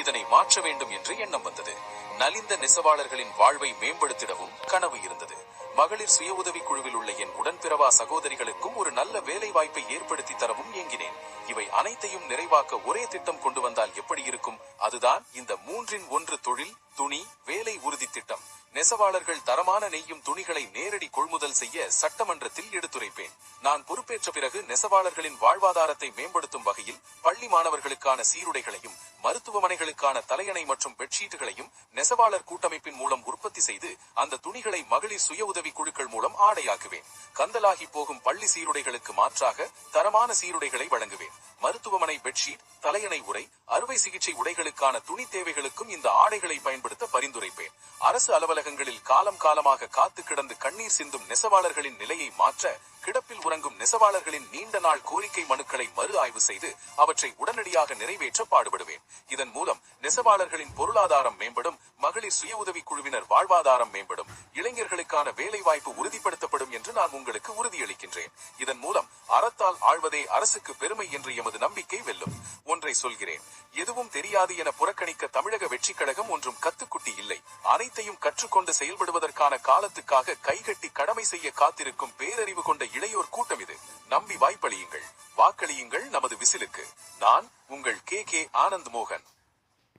இதனை மாற்ற வேண்டும் என்று எண்ணம் வந்தது. நலிந்த நெசவாளர்களின் வாழ்வை மேம்படுத்திடவும் கனவு இருந்தது. மகளிர் சுய உதவி குழுவில் உள்ள என் உடன்பிறவா சகோதரிகளுக்கும் ஒரு நல்ல வேலை வாய்ப்பை ஏற்படுத்தி தரவும் இயங்கினேன். இவை அனைத்தையும் நிறைவாக்க ஒரே திட்டம் கொண்டு வந்தால் எப்படி இருக்கும்? அதுதான் இந்த 3-in-1 தொழில், துணி, வேலை உறுதி திட்டம். நெசவாளர்கள் தரமான நெய்யும் துணிகளை நேரடி கொள்முதல் செய்ய சட்டமன்றத்தில் எடுத்துரைப்பேன். நான் பொறுப்பேற்ற பிறகு நெசவாளர்களின் வாழ்வாதாரத்தை மேம்படுத்தும் வகையில் பள்ளி மாணவர்களுக்கான சீருடைகளையும் மருத்துவமனைகளுக்கான தலையணை மற்றும் பெட்ஷீட்டுகளையும் நெசவாளர் கூட்டமைப்பின் மூலம் உற்பத்தி செய்து அந்த துணிகளை மகளிர் சுய உதவி குழுக்கள் மூலம் ஆடையாக்குவேன். கந்தலாகி போகும் பள்ளி சீருடைகளுக்கு மாற்றாக தரமான சீருடைகளை வழங்குவேன். மருத்துவமனை பெட்ஷீட், தலையணை உரை, அறுவை சிகிச்சை உடைகளுக்கான துணி தேவைகளுக்கும் இந்த ஆடைகளை பயன்படுத்த பரிந்துரைப்பேன். அரசு அலுவலகங்களில் காலம் காலமாக காத்து கிடந்து கண்ணீர் சிந்தும் நெசவாளர்களின் நிலையை மாற்ற கிடப்பில் உறங்கும் நெசவாளர்களின் நீண்ட நாள் கோரிக்கை மனுக்களை மறு ஆய்வு செய்து அவற்றை உடனடியாக நிறைவேற்ற பாடுபடுவேன். இதன் மூலம் நெசவாளர்களின் பொருளாதாரம் மேம்படும், மகளிர் சுய உதவி குழுவினர் வாழ்வாதாரம் மேம்படும், இளைஞர்களுக்கான வேலை வாய்ப்பு உறுதிப்படுத்தப்படும் என்று நான் உங்களுக்கு உறுதியளிக்கின்றேன். இதன் மூலம் அறத்தால் ஆழ்வதே அரசுக்கு பெருமை என்று எமது நம்பிக்கை வெல்லும். ஒன்றை சொல்கிறேன், எதுவும் தெரியாது என புறக்கணிக்க தமிழக வெற்றி கழகம் ஒன்றும் கத்துக்குட்டி இல்லை. அனைத்தையும் கற்றுக்கொண்டு செயல்படுவதற்கான காலத்துக்காக கைகட்டி கடமை செய்ய காத்திருக்கும் பேரறிவு கொண்ட இளையோர் கூட்டம் இது. நம்பி வாய்ப்பளியுங்கள், வாக்களியுங்கள் நமது விசிலுக்கு. நான் உங்கள் கே. ஆனந்த் மோகன்.